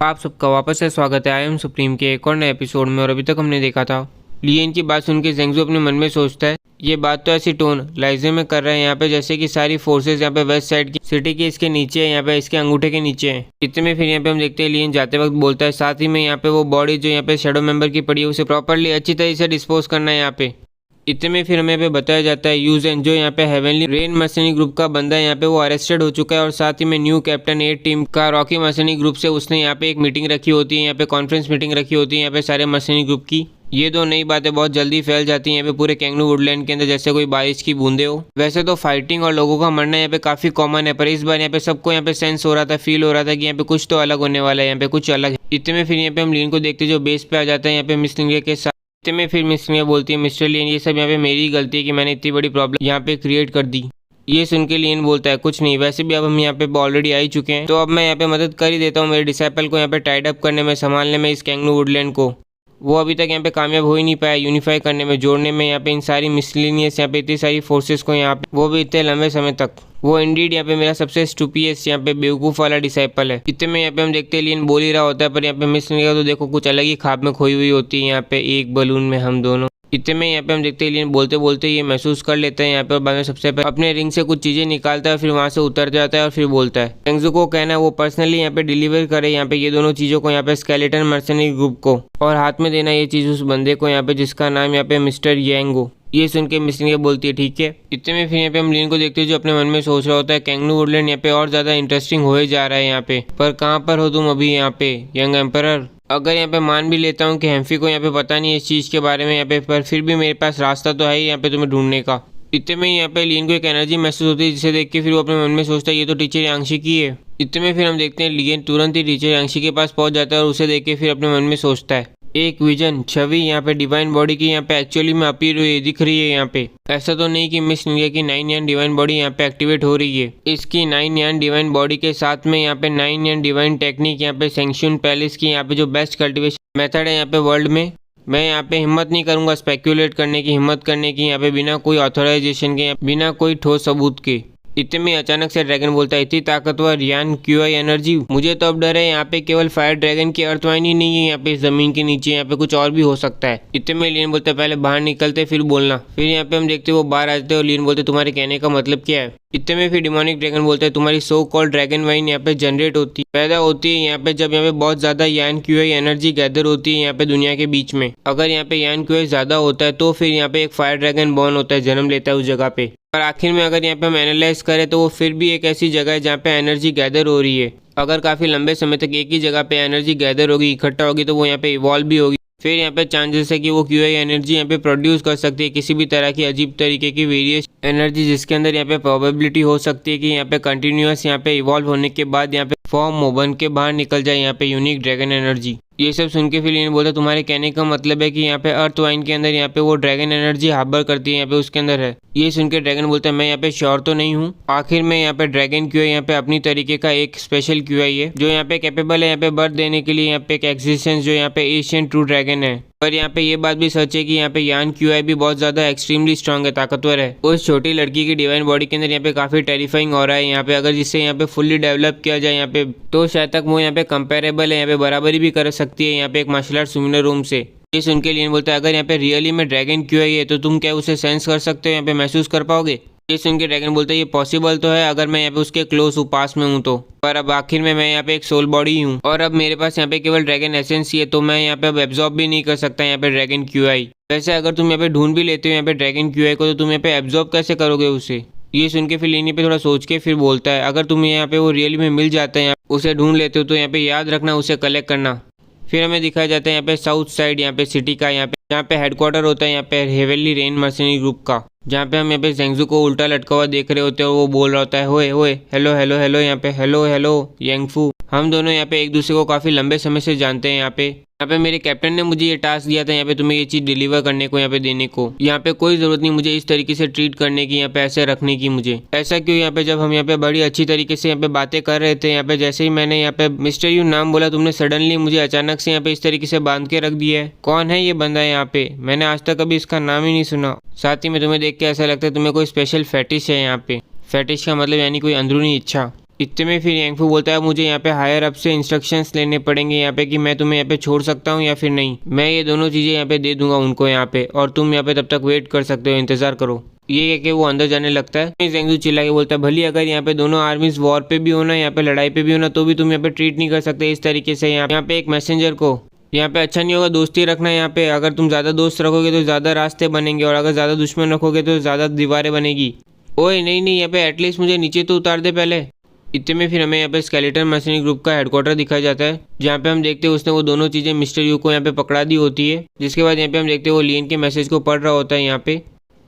आप सबका वापस से स्वागत है आई एम सुप्रीम के एक और नए एपिसोड में। और अभी तक हमने देखा था लियन की बात सुन के ज़ेंग्ज़ू अपने मन में सोचता है ये बात तो ऐसी टोन लाइजे में कर रहे हैं यहाँ पे जैसे कि सारी फोर्सेस यहाँ पे वेस्ट साइड की सिटी के इसके नीचे है, यहाँ पे इसके अंगूठे के नीचे है। इतने में फिर यहाँ पे हम देखते हैं लियन जाते वक्त बोलता है साथ ही में यहाँ पे वो बॉडी जो यहाँ पे शेडो मेंबर की पड़ी है उसे प्रॉपरली अच्छी तरीके से डिस्पोज करना है यहाँ पे। इतने में फिर हमें पे बताया जाता है यूजेन जो यहाँ पे हेवनली रेन मर्सनरी ग्रुप का बंदा है यहाँ पे वो अरेस्टेड हो चुका है और साथ ही में न्यू कैप्टन 8 टीम का रॉकी मर्सनरी ग्रुप से उसने यहाँ पे एक मीटिंग रखी होती है, यहाँ पे कॉन्फ्रेंस मीटिंग रखी होती है यहाँ पे सारे मर्सनरी ग्रुप की। ये दो नई बातें बहुत जल्दी फैल जाती हैं यहाँ पे पूरे कैंगनू वुडलैंड के अंदर जैसे कोई बारिश की बूंदे हो। वैसे तो फाइटिंग और लोगों का मरना यहाँ पे काफी कॉमन है, पर इस बार यहाँ पे सबको यहाँ पे सेंस हो रहा था, फील हो रहा था कि यहाँ पे कुछ तो अलग होने वाला है, यहाँ पे कुछ अलग है। इतने में फिर यहाँ पे हम लियन को देखते जो बेस पे आ जाता है यहाँ पे मिस लिंगे के साथ। इतने में फिर मिस लिंगे बोलती है मिस्टर लियन ये सब यहाँ पे मेरी गलती है कि मैंने इतनी बड़ी प्रॉब्लम यहाँ पे क्रिएट कर दी। ये सुन के लियन बोलता है कुछ नहीं, वैसे भी अब हम यहाँ पे ऑलरेडी आ ही चुके हैं तो अब मैं यहाँ पे मदद कर ही देता हूँ मेरे डिसाइपल को यहाँ पे टाइड अप करने में, संभालने में इस कैंगनू वुडलैंड को। वो अभी तक यहाँ पे कामयाब हो ही नहीं पाया यूनिफाई करने में, जोड़ने में यहाँ पे इन सारी मिसलिनियस यहाँ पे इतनी सारी फोर्सेस को यहाँ पे, वो भी इतने लंबे समय तक। वो इंडीड यहाँ पे मेरा सबसे स्टूपियस्ट यहाँ पे बेवकूफ़ वाला डिसाइपल है। इतने में यहाँ पे हम देखते हैं लियन बोल ही रहा होता है पर यहाँ पे मिस लिंगे तो देखो कुछ अलग ही ख्वाब में खोई हुई होती है यहाँ पे एक बलून में हम दोनों। इतने में यहाँ पे हम देखते हैं लियन बोलते बोलते ये महसूस कर लेते हैं यहाँ पे और बाद में सबसे पहले अपने रिंग से कुछ चीज़ें निकालता है, फिर वहाँ से उतर जाता है और फिर बोलता है ज़ेंग्ज़ू को कहना है वो पर्सनली यहाँ पे डिलीवर करे यहाँ पे ये दोनों चीज़ों को यहाँ पे स्केलेटन मर्सनरी ग्रुप को, और हाथ में देना ये चीज़ उस बंदे को यहाँ पे जिसका नाम यहाँ पे मिस्टर यांग हो। ये सुन के मिस लिंगे बोलती है ठीक है। इतने में फिर यहाँ पे हम लियन को देखते हैं जो अपने मन में सोच रहा होता है कैंगनू वुडलैंड यहाँ पे और ज़्यादा इंटरेस्टिंग हो जा रहा है यहाँ पे, पर कहाँ पर हो तुम अभी यहाँ पे यंग एम्परर। अगर यहाँ पे मान भी लेता हूँ कि हेम्फी को यहाँ पे पता नहीं है इस चीज़ के बारे में यहाँ पे, पर फिर भी मेरे पास रास्ता तो है ही यहाँ पे तुम्हें ढूंढने का। इतने में यहाँ पे लियन को एक एनर्जी महसूस होती है जिसे देख के फिर वो अपने मन में सोचता है ये तो टीचर यांगशी की है। इतने में फिर हम देखते हैं लियन तुरंत ही टीचर यांगशी के पास पहुंच जाता है और उसे देख के फिर अपने मन में सोचता है एक विजन छवि यहाँ पे डिवाइन बॉडी की यहाँ पे एक्चुअली में अपीयर हुई दिख रही है यहाँ पे। ऐसा तो नहीं कि मिस लिंगे की 9 यान डिवाइन बॉडी यहाँ पे एक्टिवेट हो रही है, इसकी 9 यान डिवाइन बॉडी के साथ में यहाँ पे 9 यान डिवाइन टेक्निक यहाँ पे सेंक्शन पैलेस की यहाँ पे जो बेस्ट कल्टिवेशन मेथड है यहाँ पे वर्ल्ड में। मैं यहाँ पे हिम्मत नहीं करूंगा स्पेक्यूलेट करने की, हिम्मत करने की यहाँ पे बिना कोई ऑथोराइजेशन के, बिना कोई ठोस सबूत के। इतने में अचानक से ड्रैगन बोलता है इतनी ताकतवर यान क्यूआई एनर्जी, मुझे तो अब डर है यहाँ पे केवल फायर ड्रैगन की अर्थवाइन ही नहीं है यहाँ पे जमीन के नीचे यहाँ पे कुछ और भी हो सकता है। इतने में लियन बोलता है पहले बाहर निकलते फिर बोलना। फिर यहाँ पे हम देखते वो बाहर आते और लियन बोलते तुम्हारे कहने का मतलब क्या है। इतने में फिर डिमोनिक ड्रैगन बोलता है तुम्हारी सो कॉल्ड ड्रैगन वाइन यहाँ पे जनरेट होती पैदा होती है यहाँ पे जब यहाँ पे बहुत ज्यादा यान क्यूआई एनर्जी गैदर होती है यहाँ पे दुनिया के बीच में। अगर यहाँ पे यान क्यूआई ज्यादा होता है तो फिर यहाँ पे एक फायर ड्रैगन बॉर्न होता है, जन्म लेता है उस जगह पे। और आखिर में अगर यहाँ पे हम एनालाइज करें तो वो फिर भी एक ऐसी जगह है जहाँ पे एनर्जी गैदर हो रही है। अगर काफी लंबे समय तक एक ही जगह पे एनर्जी गैदर होगी, इकट्ठा होगी, तो वो यहाँ पे इवॉल्व भी होगी। फिर यहाँ पे चांसेस है कि वो क्यूआई एनर्जी यहाँ पे प्रोड्यूस कर सकती है किसी भी तरह की अजीब तरीके की वेरिएस एनर्जी, जिसके अंदर यहाँ पे प्रोबेबिलिटी हो सकती है कि यहाँ पे कंटिन्यूअस यहाँ पे इवॉल्व होने के बाद यहाँ पे फॉर्म हो बन के बाहर निकल जाए यहाँ पे यूनिक ड्रैगन एनर्जी। ये सब सुन के फिर लियन बोलता तुम्हारे कहने का मतलब है कि यहाँ पे अर्थ वाइन के अंदर यहाँ पे वो ड्रैगन एनर्जी हार्बर करती है यहाँ पे उसके अंदर है। ये सुन के ड्रैगन बोलता है मैं यहाँ पे श्योर तो नहीं हूँ। आखिर में यहाँ पे ड्रैगन क्यूआई यहाँ पे अपनी तरीके का एक स्पेशल क्यूआई है जो यहाँ पे कैपेबल है यहाँ पे बर्थ देने के लिए यहाँ पे एक एक्सिस्टेंस जो यहाँ पे एशियन ट्रू ड्रैगन है। पर यहाँ पे ये बात भी सच है कि यहाँ पे यान क्यूआई भी बहुत ज्यादा एक्सट्रीमली स्ट्रांग है, ताकतवर है। उस छोटी लड़की की डिवाइन बॉडी के अंदर यहाँ पे काफी टेरिफाइंग हो रहा है यहाँ पे, अगर जिससे यहाँ पे फुल्ली डेवलप किया जाए यहाँ पे तो शायद तक वो यहाँ पे कंपेरेबल है, यहाँ पे बराबरी भी कर सकती है यहाँ पे एक मार्शल आर्ट सिमिलर रूम से। ये सुन के लियन बोलता है अगर यहाँ पे रियली में ड्रैगन क्यूआई है तो तुम क्या उसे सेंस कर सकते हो, यहाँ पे महसूस कर पाओगे। ये सुन के ड्रैगन बोलता है ये पॉसिबल तो है अगर मैं यहाँ पे उसके क्लोज हूँ, पास में हूँ तो, पर अब आखिर में मैं यहाँ पे एक सोल बॉडी हूँ और अब मेरे पास यहाँ पे केवल ड्रैगन एसेंस ही है, तो मैं यहाँ पे अब एब्जॉर्ब भी नहीं कर सकता यहाँ पे ड्रैगन क्यूआई। वैसे अगर तुम यहाँ पे ढूंढ भी लेते हो यहाँ पे ड्रैगन क्यूआई को तो तुम यहाँ पे एब्जॉर्ब कैसे करोगे उसे। ये सुन के फिर लियन पे थोड़ा सोच के फिर बोलता है अगर तुम्हें यहाँ पे वो रियली में मिल जाता है, उसे ढूंढ लेते हो तो यहाँ पे याद रखना उसे कलेक्ट करना। फिर हमें दिखाया जाता है यहाँ पे साउथ साइड यहाँ पे सिटी का यहाँ पे हेडक्वार्टर होता है यहाँ पे हेवनली रेन मर्सनरी ग्रुप का, जहाँ पे हम यहाँ पे ज़ेंग्ज़ू को उल्टा लटका हुआ देख रहे होते हैं और वो बोल रहा होता है होए होए हेलो हेलो हेलो यहाँ पे हेलो हेलो यांगफू। हम दोनों यहाँ पे एक दूसरे को काफी लंबे समय से जानते हैं। यहाँ पे मेरे कैप्टन ने मुझे ये टास्क दिया था यहाँ पे तुम्हें ये चीज डिलीवर करने को, यहाँ पे देने को। यहाँ पे कोई जरूरत नहीं मुझे इस तरीके से ट्रीट करने की, यहाँ पे ऐसे रखने की मुझे। ऐसा क्यों यहाँ पे जब हम यहाँ पे बड़ी अच्छी तरीके से यहाँ पे बातें कर रहे थे, यहाँ पे जैसे ही मैंने यहाँ पे मिस्टर यू नाम बोला तुमने सडनली मुझे अचानक से यहाँ पे इस तरीके से बांध के रख दिया है। कौन है ये बंदा यहाँ पे, मैंने आज तक कभी इसका नाम ही नहीं सुना। साथ ही में तुम्हें देख के ऐसा लगता है तुम्हें कोई स्पेशल फैटिश है यहाँ पे। फैटिश का मतलब यानी कोई अंदरूनी इच्छा। इतने में फिर यांगफू बोलता है मुझे यहाँ पे हायर अप से इंस्ट्रक्शंस लेने पड़ेंगे यहाँ पे कि मैं तुम्हें यहाँ पे छोड़ सकता हूँ या फिर नहीं। मैं ये दोनों चीज़ें यहाँ पे दे दूंगा उनको यहाँ पे, और तुम यहाँ पे तब तक वेट कर सकते हो, इंतजार करो। ये कह के वो अंदर जाने लगता है। जेंगजू चिल्ला के बोलता है भले अगर यहाँ पे दोनों आर्मीज वॉर पे भी होना, यहाँ पे लड़ाई पे भी होना, तो भी तुम यहाँ पे ट्रीट नहीं कर सकते इस तरीके से। यहाँ पे एक मैसेंजर को यहाँ पे अच्छा नहीं होगा दोस्ती रखना। यहाँ पे अगर तुम ज़्यादा दोस्त रखोगे तो ज़्यादा रास्ते बनेंगे, और अगर ज़्यादा दुश्मन रखोगे तो ज़्यादा दीवारें बनेगी। ओए नहीं, यहाँ पे एटलीस्ट मुझे नीचे तो उतार दे पहले। इतने में फिर हमें यहाँ पे स्केलेटन मर्सनरी ग्रुप का हेडक्वार्टर दिखाया जाता है, जहाँ पे हम देखते हैं उसने वो दोनों चीज़ें मिस्टर यू को यहाँ पे पकड़ा दी होती है। जिसके बाद यहाँ पे हम देखते हैं वो लियन के मैसेज को पढ़ रहा होता है यहाँ पे,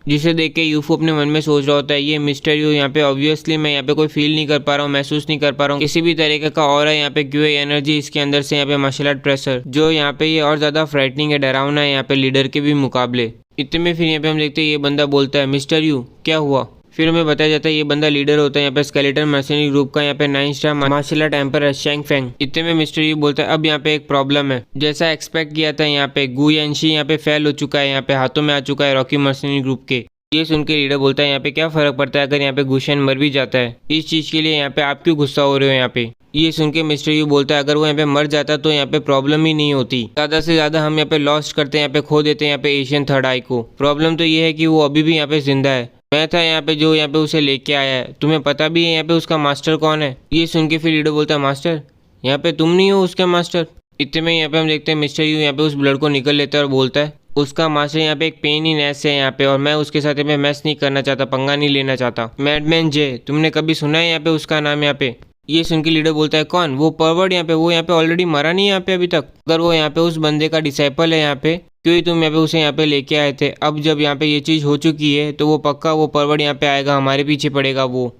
जिसे देख के यूफो अपने मन में सोच रहा होता है ये मिस्टर यू यहाँ पे ऑब्वियसली मैं यहाँ पे कोई फील नहीं कर पा रहा हूँ, महसूस नहीं कर पा रहा हूँ किसी भी तरीके का और है यहाँ पे क्यों एनर्जी इसके अंदर से यहाँ पे मार्शल आर्ट प्रेशर जो यहाँ पे ये और ज़्यादा फ्राइटनिंग है, डरावना है यहाँ पे लीडर के भी मुकाबले। इतने में फिर यहाँ पे हम देखते हैं ये बंदा बोलता है मिस्टर यू क्या हुआ। फिर हमें बताया जाता है ये बंदा लीडर होता है यहाँ पे स्केलेटन मर्सनरी ग्रुप का, यहाँ पे 9 star martial art emperor शैंग Feng. इतने में मिस्टर यू बोलता है अब यहाँ पे एक प्रॉब्लम है, जैसा एक्सपेक्ट किया था यहाँ पे गु यानशी यहाँ पे फेल हो चुका है, यहाँ पे हाथों में आ चुका है रॉकी मर्सनरी ग्रुप के। ये सुन के लीडर बोलता है यहाँ पे क्या फर्क पड़ता है अगर यहाँ पे गुशन मर भी जाता है, इस चीज के लिए यहाँ पे आप क्यों गुस्सा हो रहे हो यहाँ पे। ये सुन के मिस्टर यू बोलता है अगर वो यहाँ पे मर जाता तो यहाँ पे प्रॉब्लम ही नहीं होती, ज्यादा से ज्यादा हम यहाँ पे लॉस्ट करते हैं, यहाँ पे खो देते हैं यहाँ पे एशियन थर्ड आई को। प्रॉब्लम तो ये है कि वो अभी भी यहाँ पे जिंदा है, मैं था यहाँ पे जो यहाँ पे उसे लेके आया है, तुम्हें पता भी है यहाँ पे उसका मास्टर कौन है। ये सुन के फिर लीडर बोलता है मास्टर यहाँ पे तुम नहीं हो उसका मास्टर। इतने में यहाँ पे हम देखते हैं मिस्टर यू यहाँ पे उस ब्लड को निकल लेता है और बोलता है उसका मास्टर यहाँ पे एक पेन इन एस है यहाँ पे, और मैं उसके साथ यहाँ पे मैच नहीं करना चाहता, पंगा नहीं लेना चाहता। मैडमैन जे तुमने कभी सुना है यहाँ पे उसका नाम यहाँ पे। ये सुन के लीडर बोलता है कौन, वो परवर्ड यहाँ पे, वो यहाँ पे ऑलरेडी मरा नहीं यहाँ पे अभी तक। अगर वो यहाँ पे उस बंदे का डिसाइपल है यहाँ पे क्यों तुम यहाँ पे उसे यहाँ पे लेके आए थे। अब जब यहाँ पे ये चीज़ हो चुकी है तो वो पक्का वो परवर्ड यहाँ पे आएगा, हमारे पीछे पड़ेगा वो।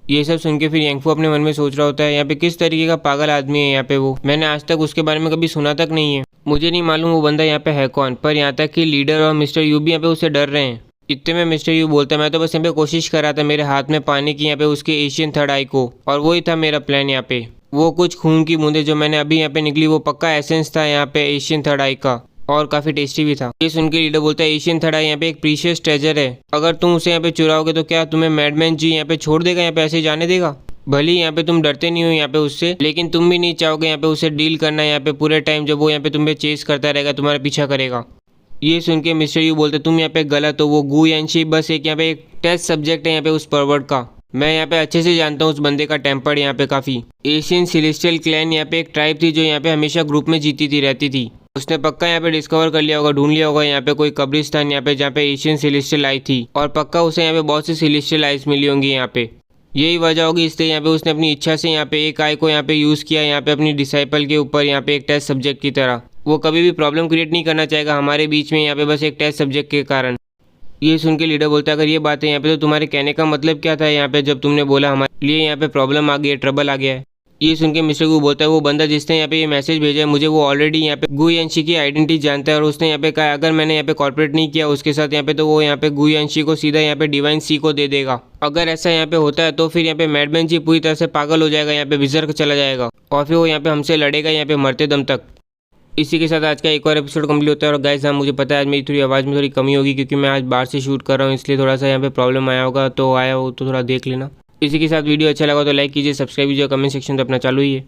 ये सब सुन के फिर यांगफू अपने मन में सोच रहा होता है यहाँ पे किस तरीके का पागल आदमी है यहाँ पे वो, मैंने आज तक उसके बारे में कभी सुना तक नहीं है, मुझे नहीं मालूम वो बंदा यहाँ पे है कौन, पर यहाँ तक कि लीडर और मिस्टर यू भी यहाँ पे उससे डर रहे हैं। इतने में मिस्टर यू बोलता है मैं तो बस यहाँ पे कोशिश कर रहा था मेरे हाथ में पाने की यहाँ पे उसके एशियन थर्ड आई को, और वही था मेरा प्लान यहाँ पे। वो कुछ खून की बूंदे जो मैंने अभी यहाँ पे निकली वो पक्का एसेंस था यहाँ पे एशियन थर्ड आई का, और काफी टेस्टी भी था। ये सुन के लीडर बोलता है एशियन थर्ड आई यहाँ पे एक प्रीशियस ट्रेजर है, अगर तुम उसे यहाँ पे चुराओगे तो क्या तुम्हें मैडमैन जी यहाँ पे छोड़ देगा, यहाँ पे ऐसे ही जाने देगा। भले यहाँ पे तुम डरते नहीं हो यहाँ पे उससे, लेकिन तुम भी नहीं चाहोगे यहाँ पे उसे डील करना यहाँ पे पूरे टाइम जब वो यहाँ पे तुम्हें चेस करता रहेगा, तुम्हारा पीछा करेगा। ये सुन के मिस्टर यू बोलते तुम यहाँ पे गलत हो, वो गु यानशी बस एक यहाँ पे एक टेस्ट सब्जेक्ट है यहाँ पे उस परवर्ड का। मैं यहाँ पे अच्छे से जानता हूँ उस बंदे का टेम्पर यहाँ पे काफी। एशियन सेलेस्टियल क्लैन यहाँ पे एक ट्राइब थी जो यहाँ पे हमेशा ग्रुप में जीती थी रहती थी, उसने पक्का यहाँ पे डिस्कवर कर लिया होगा, ढूंढ लिया होगा यहाँ पे कोई कब्रिस्तान यहाँ पे जहाँ पे एशियन सेलेस्टियल आई थी, और पक्का उसे यहाँ पे बहुत सी सेलेस्टियल आइज मिली होंगी यहाँ पे। यही वजह होगी इसलिए यहाँ पे उसने अपनी इच्छा से यहाँ पे एक आई को यहाँ पे यूज़ किया यहाँ पे अपनी डिसाइपल के ऊपर यहाँ पे एक टेस्ट सब्जेक्ट की तरह। वो कभी भी प्रॉब्लम क्रिएट नहीं करना चाहेगा हमारे बीच में यहाँ पे बस एक टेस्ट सब्जेक्ट के कारण। ये सुन के लीडर बोलता है अगर ये बात है यहाँ पे तो तुम्हारे कहने का मतलब क्या था यहाँ पे जब तुमने बोला हमारे लिए यहाँ पे प्रॉब्लम आ गई है, ट्रबल आ गया है। ये सुन के मिस्टर गु बोलता है वो बंदा जिसने यहाँ पे ये मैसेज भेजा है मुझे वो ऑलरेडी यहाँ पे गु यानशी की आइडेंटिटी जानता है, और उसने यहाँ पे कहा अगर मैंने यहाँ पे कॉर्पोरेट नहीं किया उसके साथ यहाँ पे तो वो यहाँ पे गु यानशी को सीधा यहाँ पे डिवाइन सी को दे देगा। अगर ऐसा यहाँ पे होता है तो फिर यहाँ पे मैडमैन जी पूरी तरह से पागल हो जाएगा, यहाँ पे बिजर चला जाएगा, और फिर वो यहाँ पे हमसे लड़ेगा यहाँ पे मरते दम तक। इसी के साथ आज का एक और एपिसोड कंप्लीट होता है। और गाइस हाँ मुझे पता है आज मेरी थोड़ी आवाज़ में थोड़ी कमी होगी क्योंकि मैं आज बाहर से शूट कर रहा हूँ, इसलिए थोड़ा सा यहाँ पे प्रॉब्लम आया होगा, तो आया हो तो थोड़ा देख लेना। इसी के साथ वीडियो अच्छा लगा तो लाइक कीजिए, सब्सक्राइब कीजिए, कमेंट सेक्शन तो अपना चालू ही है।